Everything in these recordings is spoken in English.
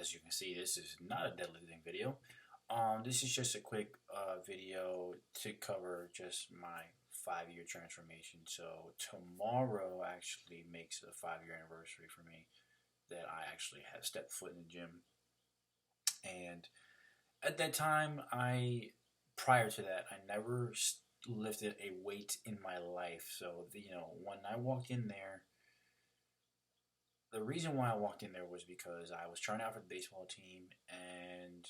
as you can see, this is not a deadlifting video. This is just a quick video to cover just my 5-year transformation. So tomorrow actually makes a 5-year anniversary for me that I actually have stepped foot in the gym. And at that time, prior to that, I never lifted a weight in my life. So when I walked in there, the reason why I walked in there was because I was trying out for the baseball team, and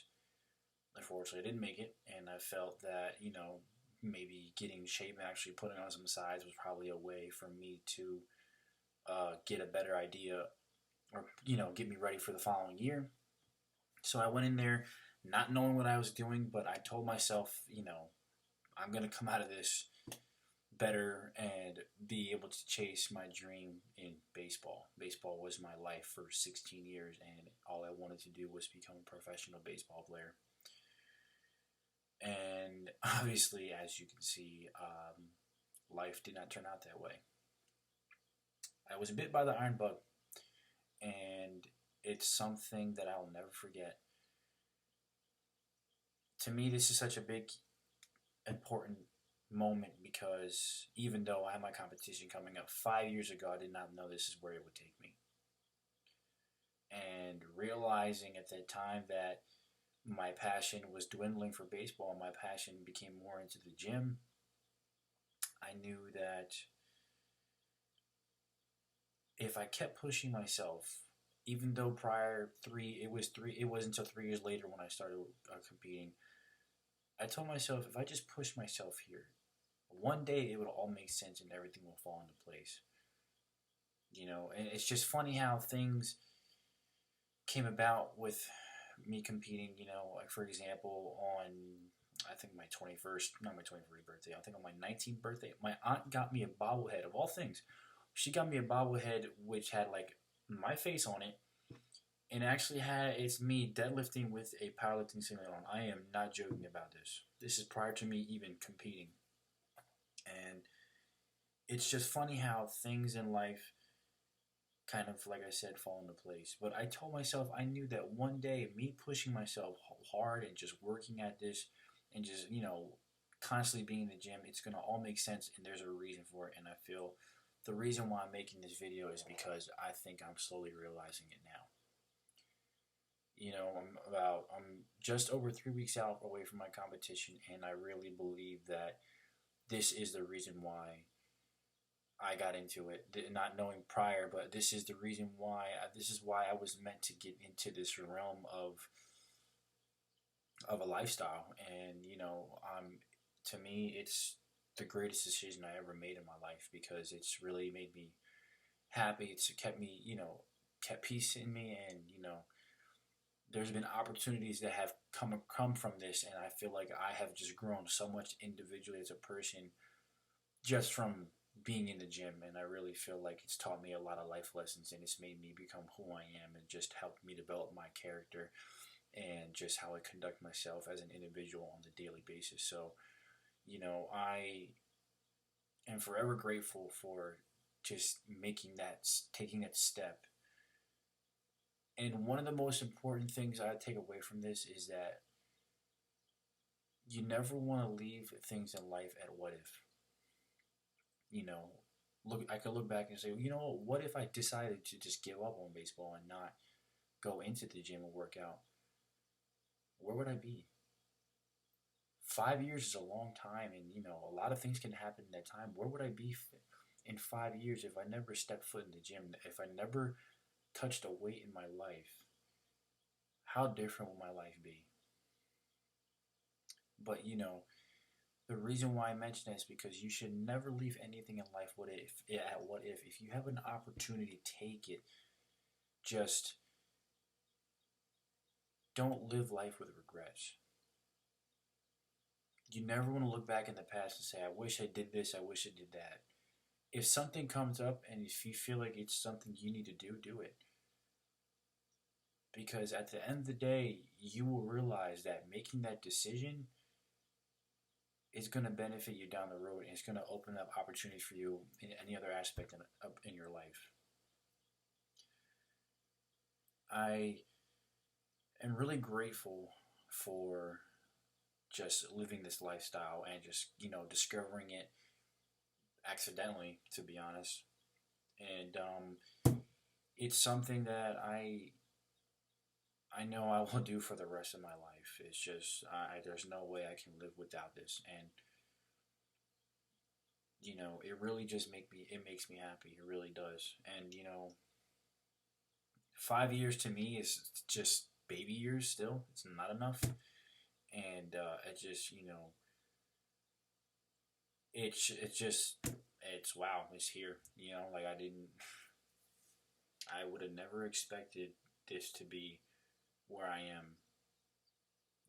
unfortunately, I didn't make it. And I felt that maybe getting in shape and actually putting on some size was probably a way for me to get a better idea, or get me ready for the following year. So I went in there not knowing what I was doing, but I told myself, I'm gonna come out of this better and be able to chase my dream in baseball. Baseball was my life for 16 years, and all I wanted to do was become a professional baseball player. And obviously, as you can see, life did not turn out that way. I was bit by the iron bug, and it's something that I'll never forget. To me, this is such a big, important moment because even though I had my competition coming up 5 years ago, I did not know this is where it would take me. And realizing at that time that my passion was dwindling for baseball and my passion became more into the gym, I knew that if I kept pushing myself, even though it wasn't until 3 years later when I started competing, I told myself if I just push myself here, one day it would all make sense and everything will fall into place. And it's just funny how things came about with me competing. Like for example, on I think my 21st, not my 21st birthday, I think on my 19th birthday, my aunt got me a bobblehead of all things. She got me a bobblehead which had like my face on it, and actually it's me deadlifting with a powerlifting simulator on. I am not joking about this. This is prior to me even competing. And it's just funny how things in life kind of, like I said, fall into place. But I told myself I knew that one day me pushing myself hard and just working at this and just, constantly being in the gym, it's going to all make sense, and there's a reason for it. And I feel the reason why I'm making this video is because I think I'm slowly realizing it now. I'm just over 3 weeks out away from my competition, and I really believe that this is the reason why I got into it, not knowing prior, but this is the reason why. This is why I was meant to get into this realm of a lifestyle, and to me, it's the greatest decision I ever made in my life because it's really made me happy. It's kept me, kept peace in me, and there's been opportunities that have come from this, and I feel like I have just grown so much individually as a person just from being in the gym. And I really feel like it's taught me a lot of life lessons, and it's made me become who I am and just helped me develop my character and just how I conduct myself as an individual on the daily basis. So, I am forever grateful for just taking that step. And one of the most important things I take away from this is that you never want to leave things in life at what if. I could look back and say, what if I decided to just give up on baseball and not go into the gym and work out? Where would I be? 5 years is a long time, and a lot of things can happen in that time. Where would I be in 5 years if I never stepped foot in the gym? If I never touched a weight in my life, how different will my life be? But the reason why I mention this is because you should never leave anything in life at what if. If you have an opportunity, take it. Just don't live life with regrets. You never want to look back in the past and say, I wish I did this, I wish I did that. If something comes up and if you feel like it's something you need to do, do it. Because at the end of the day, you will realize that making that decision is going to benefit you down the road, and it's going to open up opportunities for you in any other aspect in your life. I and really grateful for just living this lifestyle and just, discovering it accidentally, to be honest. And it's something that I know I will do for the rest of my life. It's just there's no way I can live without this, and it really just makes me happy. It really does. And 5 years to me is just baby years. Still, it's not enough. And it just it's just it's wow, it's here. Like I would have never expected this to be where I am.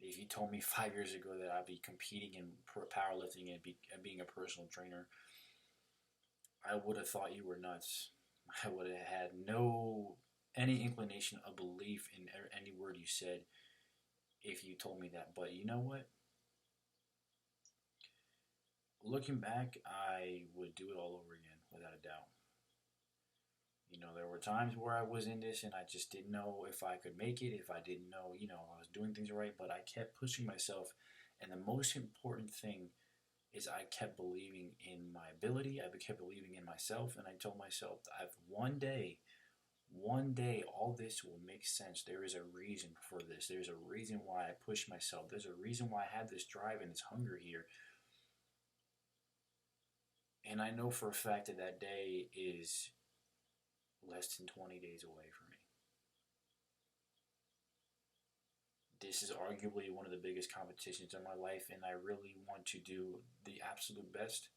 If you told me 5 years ago that I'd be competing in powerlifting and being a personal trainer, I would have thought you were nuts. I would have had no any inclination of belief in any word you said if you told me that. But you know what? Looking back, I would do it all over again without a doubt. There were times where I was in this and I just didn't know if I could make it, if I didn't know, I was doing things right, but I kept pushing myself. And the most important thing is I kept believing in my ability. I kept believing in myself, and I told myself, I've one day, all this will make sense. There is a reason for this. There's a reason why I push myself. There's a reason why I have this drive and this hunger here. And I know for a fact that that day is less than 20 days away from me. This is arguably one of the biggest competitions in my life, and I really want to do the absolute best.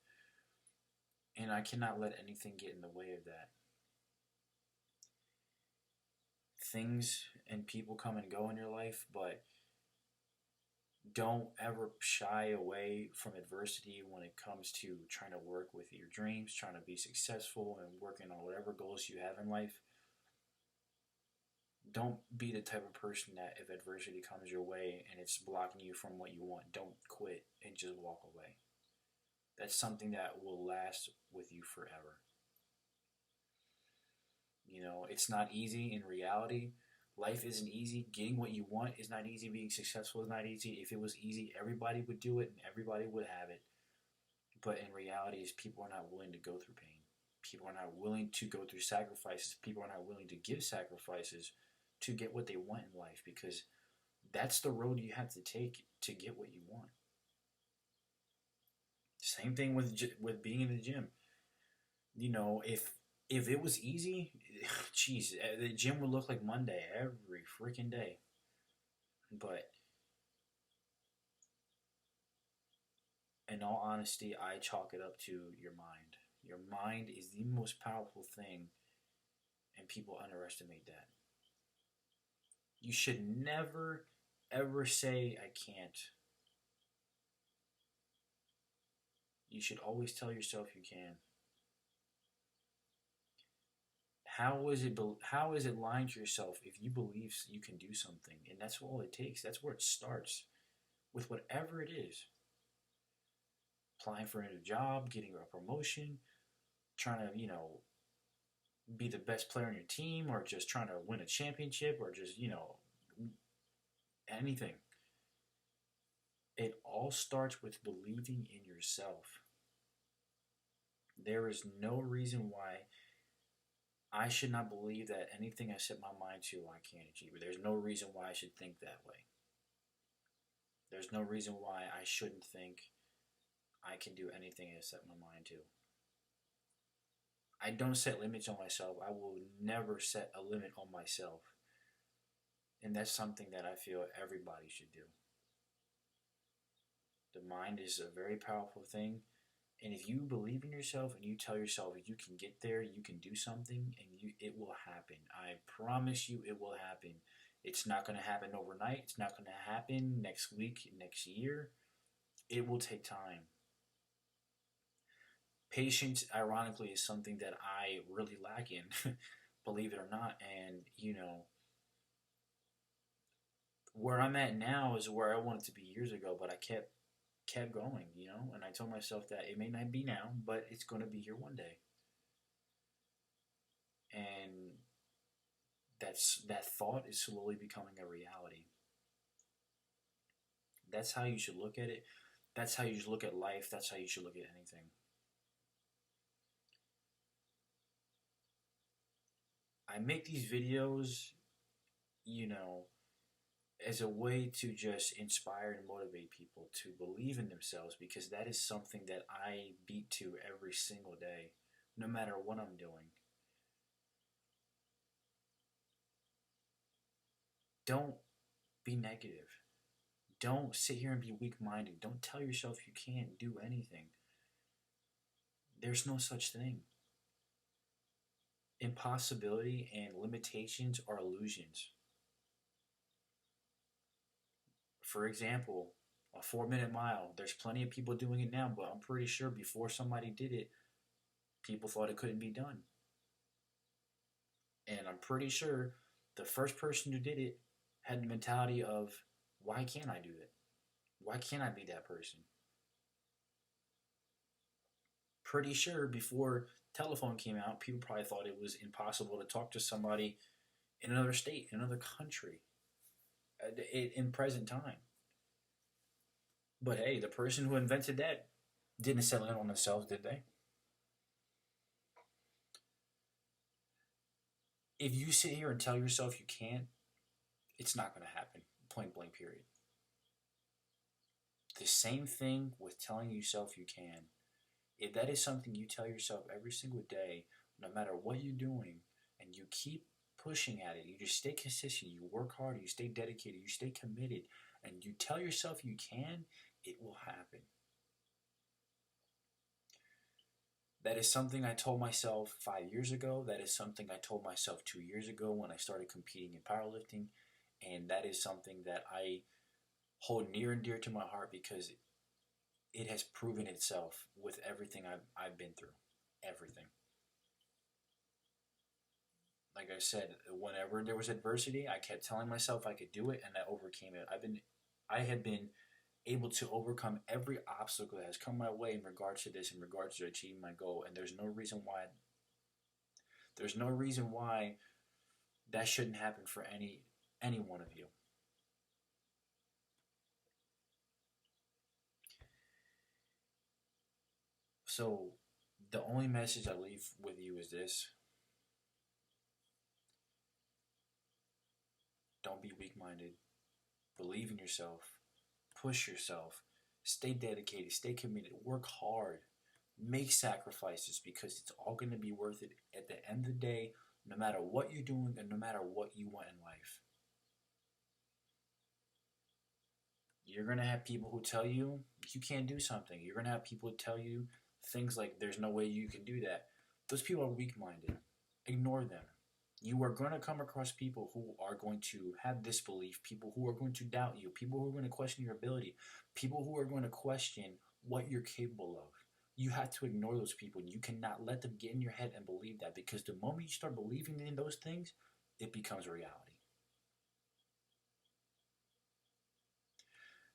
And I cannot let anything get in the way of that. Things and people come and go in your life, but don't ever shy away from adversity when it comes to trying to work with your dreams, trying to be successful, and working on whatever goals you have in life. Don't be the type of person that if adversity comes your way and it's blocking you from what you want, don't quit and just walk away. That's something that will last with you forever. It's not easy in reality. Life isn't easy. Getting what you want is not easy. Being successful is not easy. If it was easy, everybody would do it and everybody would have it. But in reality, is people are not willing to go through pain. People are not willing to go through sacrifices. People are not willing to give sacrifices to get what they want in life, because that's the road you have to take to get what you want. Same thing with being in the gym. If it was easy, jeez, the gym would look like Monday every freaking day. But in all honesty, I chalk it up to your mind. Your mind is the most powerful thing, and people underestimate that. You should never, ever say, I can't. You should always tell yourself you can. How is it lying to yourself if you believe you can do something? And that's all it takes. That's where it starts with whatever it is. Applying for a new job, getting a promotion, trying to, be the best player on your team, or just trying to win a championship, or just, anything. It all starts with believing in yourself. There is no reason why I should not believe that anything I set my mind to, I can't achieve it. There's no reason why I should think that way. There's no reason why I shouldn't think I can do anything I set my mind to. I don't set limits on myself. I will never set a limit on myself. And that's something that I feel everybody should do. The mind is a very powerful thing. And if you believe in yourself and you tell yourself you can get there, you can do something, and it will happen. I promise you it will happen. It's not going to happen overnight. It's not going to happen next week, next year. It will take time. Patience, ironically, is something that I really lack in, believe it or not. And, where I'm at now is where I wanted to be years ago, but I kept going, and I told myself that it may not be now, but it's going to be here one day. And that thought is slowly becoming a reality. That's how you should look at it. That's how you should look at life. That's how you should look at anything. I make these videos, you know, as a way to just inspire and motivate people to believe in themselves, because that is something that I beat to every single day, no matter what I'm doing. Don't be negative. Don't sit here and be weak minded. Don't tell yourself you can't do anything. There's no such thing. Impossibility and limitations are illusions. For example, a 4 minute mile, there's plenty of people doing it now, but I'm pretty sure before somebody did it, people thought it couldn't be done. And I'm pretty sure the first person who did it had the mentality of, why can't I do it? Why can't I be that person? Pretty sure before telephone came out, people probably thought it was impossible to talk to somebody in another state, in another country, in present time. But hey, the person who invented that didn't settle in on themselves, did they? If you sit here and tell yourself you can't, it's not going to happen. Point blank, period. The same thing with telling yourself you can. If that is something you tell yourself every single day, no matter what you're doing, and you keep pushing at it, you just stay consistent, you work hard, you stay dedicated, you stay committed, and you tell yourself you can, it will happen. That is something I told myself 5 years ago. That is something I told myself 2 years ago when I started competing in powerlifting. And that is something that I hold near and dear to my heart, because it has proven itself with everything I've been through. Everything. Like I said, whenever there was adversity, I kept telling myself I could do it, and I overcame it. I have been able to overcome every obstacle that has come my way in regards to this, in regards to achieving my goal, and there's no reason why that shouldn't happen for any one of you. So the only message I leave with you is this: don't be weak minded. Believe in yourself. Push yourself. Stay dedicated. Stay committed. Work hard. Make sacrifices, because it's all going to be worth it at the end of the day, no matter what you're doing and no matter what you want in life. You're going to have people who tell you you can't do something. You're going to have people who tell you things like there's no way you can do that. Those people are weak minded. Ignore them. You are going to come across people who are going to have disbelief, people who are going to doubt you, people who are going to question your ability, people who are going to question what you're capable of. You have to ignore those people. You cannot let them get in your head and believe that, because the moment you start believing in those things, it becomes reality.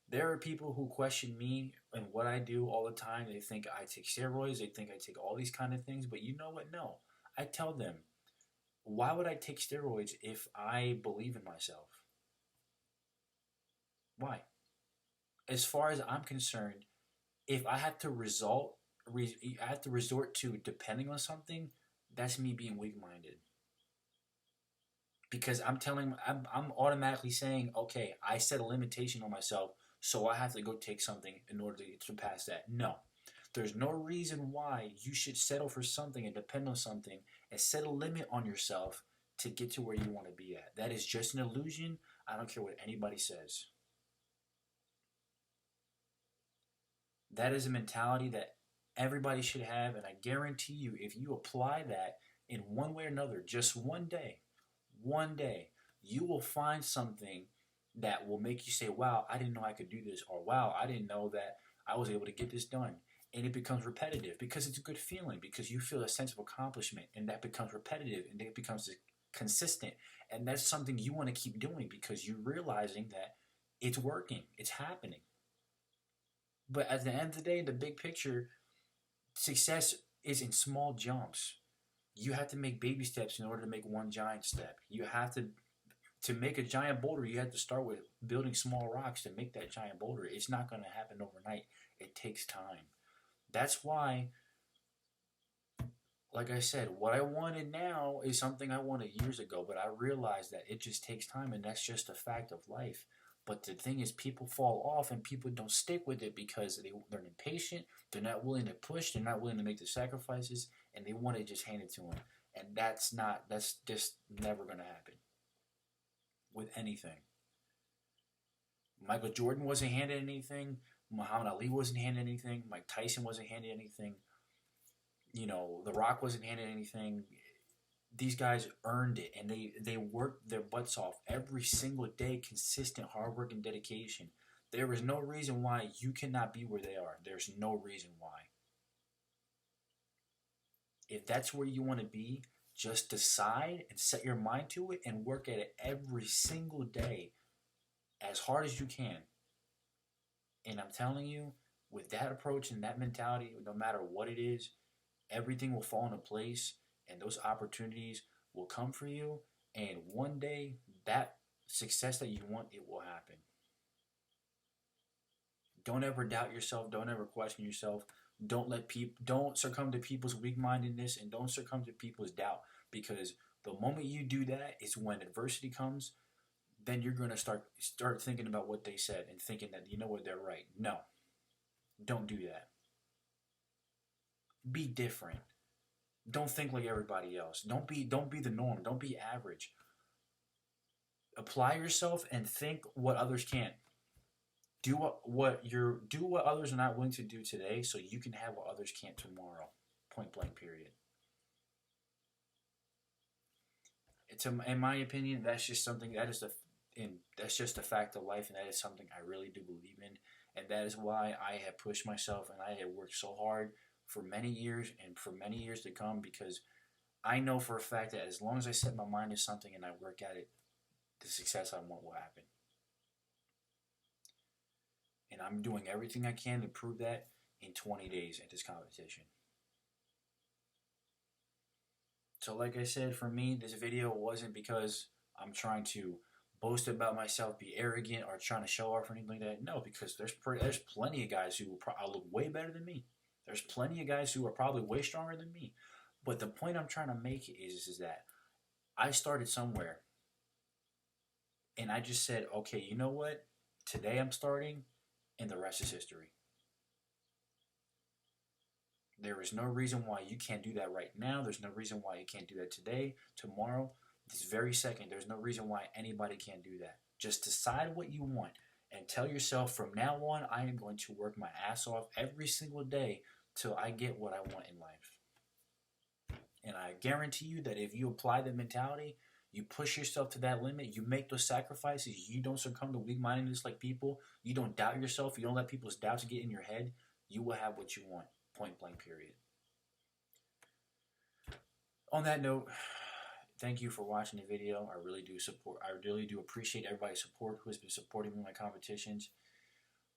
There are people who question me and what I do all the time. They think I take steroids. They think I take all these kind of things. But you know what? No. I tell them, why would I take steroids if I believe in myself? Why? As far as I'm concerned, if I have to I have to resort to depending on something, that's me being weak-minded. Because I'm automatically saying, okay, I set a limitation on myself, so I have to go take something in order to surpass that. No. There's no reason why you should settle for something and depend on something and set a limit on yourself to get to where you want to be at. That is just an illusion. I don't care what anybody says. That is a mentality that everybody should have, and I guarantee you, if you apply that in one way or another, just one day, you will find something that will make you say, wow, I didn't know I could do this, or wow, I didn't know that I was able to get this done. And it becomes repetitive because it's a good feeling, because you feel a sense of accomplishment, and that becomes repetitive, and it becomes consistent. And that's something you want to keep doing, because you're realizing that it's working, it's happening. But at the end of the day, the big picture, success is in small jumps. You have to make baby steps in order to make one giant step. You have to make a giant boulder, you have to start with building small rocks to make that giant boulder. It's not going to happen overnight. It takes time. That's why, like I said, what I wanted now is something I wanted years ago, but I realized that it just takes time, and that's just a fact of life. But the thing is, people fall off and people don't stick with it because they're impatient, they're not willing to push, they're not willing to make the sacrifices, and they want to just hand it to them. And that's just never going to happen with anything. Michael Jordan wasn't handed anything. Muhammad Ali wasn't handed anything. Mike Tyson wasn't handed anything. The Rock wasn't handed anything. These guys earned it, and they worked their butts off every single day, consistent hard work and dedication. There is no reason why you cannot be where they are. There's no reason why. If that's where you want to be, just decide and set your mind to it and work at it every single day as hard as you can. And I'm telling you, with that approach and that mentality, no matter what it is, everything will fall into place and those opportunities will come for you. And one day, that success that you want, it will happen. Don't ever doubt yourself. Don't ever question yourself. Don't succumb to people's weak-mindedness, and don't succumb to people's doubt, because the moment you do that is when adversity comes. Then you're going to start thinking about what they said and thinking that you know what, they're right. No, don't do that. Be different. Don't think like everybody else. Don't be the norm. Don't be average. Apply yourself and think what others can't. Do what others are not willing to do today, so you can have what others can't tomorrow. Point blank. Period. In my opinion, that's just something that's just a fact of life, and that is something I really do believe in, and that is why I have pushed myself and I have worked so hard for many years and for many years to come, because I know for a fact that as long as I set my mind to something and I work at it, the success I want will happen. And I'm doing everything I can to prove that in 20 days at this competition. So like I said, for me, this video wasn't because I'm trying to boast about myself, be arrogant, or trying to show off or anything like that. No, because there's plenty of guys who look way better than me. There's plenty of guys who are probably way stronger than me. But the point I'm trying to make is that I started somewhere. And I just said, okay, you know what? Today I'm starting, and the rest is history. There is no reason why you can't do that right now. There's no reason why you can't do that today, tomorrow, this very second. There's no reason why anybody can't do that. Just decide what you want and tell yourself, from now on, I am going to work my ass off every single day till I get what I want in life. And I guarantee you that if you apply that mentality, you push yourself to that limit, you make those sacrifices, you don't succumb to weak-mindedness like people, you don't doubt yourself, you don't let people's doubts get in your head, you will have what you want. Point blank, period. On that note, thank you for watching the video. I really do appreciate everybody's support who has been supporting me in my competitions.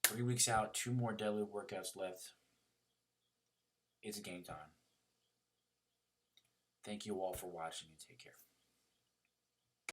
3 weeks out, 2 more deadlift workouts left. It's game time. Thank you all for watching, and take care.